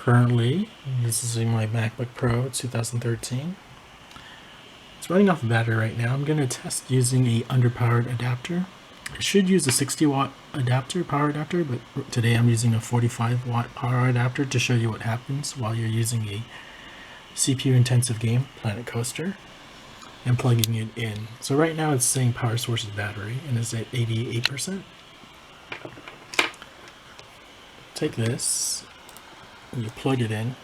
Currently, this is my MacBook Pro 2013. It's running off a battery right now. I'm going to test using a underpowered adapter. I should use a 60-watt adapter, power adapter, but today I'm using a 45-watt power adapter to show you what happens while you're using a CPU-intensive game, Planet Coaster, and plugging it in. So right now it's saying power sources battery, and it's at 88%. Take this, and you plug it in.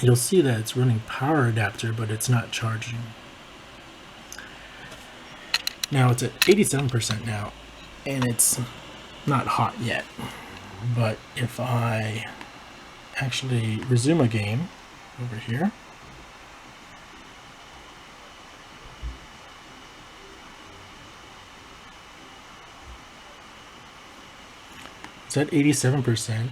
You'll see that it's running power adapter, but it's not charging. Now it's at 87% now, and it's not hot yet. But if I actually resume a game over here, it's at 87%.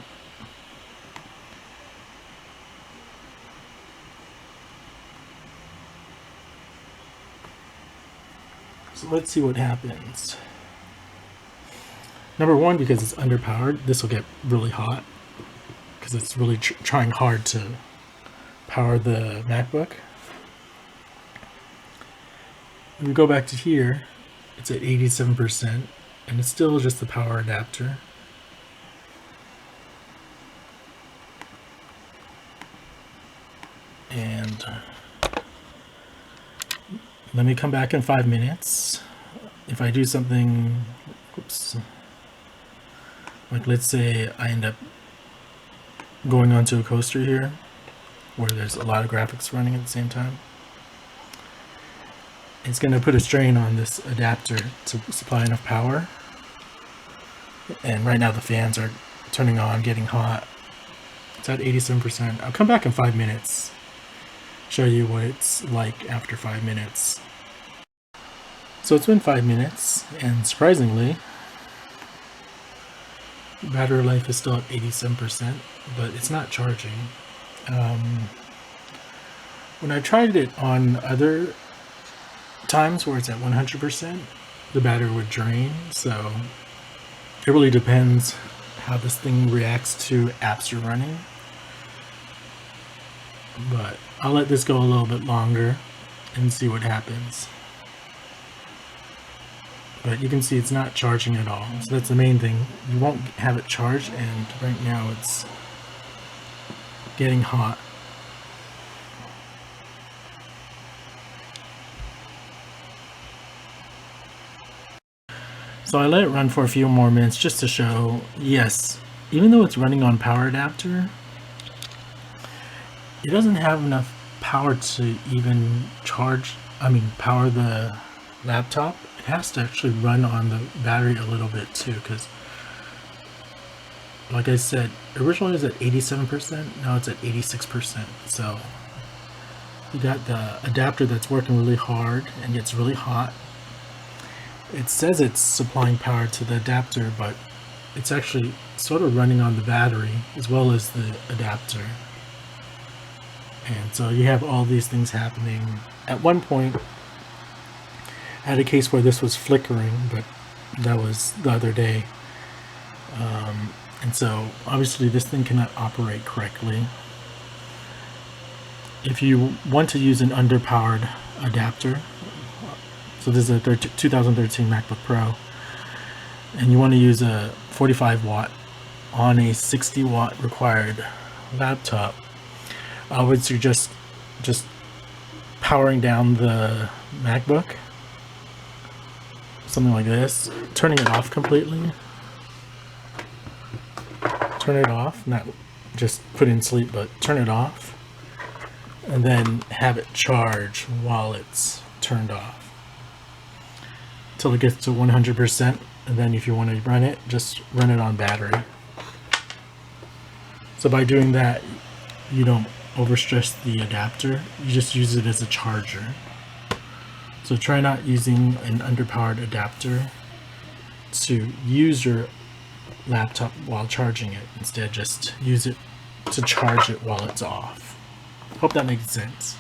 So let's see what happens. Number one, because it's underpowered, this will get really hot because it's really trying hard to power the MacBook. If we go back to here, it's at 87%, and it's still just the power adapter. And let me come back in 5 minutes. If I do something, oops, like let's say I end up going onto a coaster here where there's a lot of graphics running at the same time, it's going to put a strain on this adapter to supply enough power. And right now the fans are turning on, getting hot. It's at 87%. I'll come back in 5 minutes, show you what it's like after 5 minutes. So it's been 5 minutes, and surprisingly, battery life is still at 87%, but it's not charging. When I tried it on other times where it's at 100%, the battery would drain. So it really depends how this thing reacts to apps you're running. But I'll let this go a little bit longer and see what happens. But you can see it's not charging at all. So that's the main thing. You won't have it charged, and right now it's getting hot. So I let it run for a few more minutes just to show, yes, even though it's running on power adapter, it doesn't have enough power to even power the laptop. It has to actually run on the battery a little bit too, because like I said, originally it was at 87%, now it's at 86%. So you got the adapter that's working really hard and gets really hot. It says it's supplying power to the adapter, but it's actually sort of running on the battery as well as the adapter. And so you have all these things happening. At one point, I had a case where this was flickering, but that was the other day. And so obviously this thing cannot operate correctly. If you want to use an underpowered adapter, so this is a 2013 MacBook Pro, and you want to use a 45 watt on a 60 watt required laptop, I would suggest just powering down the MacBook, something like this, turning it off completely, turn it off, not just put it in sleep, but turn it off, and then have it charge while it's turned off until it gets to 100%, and then if you want to run it, just run it on battery. So by doing that, you don't overstress the adapter, you just use it as a charger. So try not using an underpowered adapter to use your laptop while charging it. Instead, just use it to charge it while it's off. Hope that makes sense.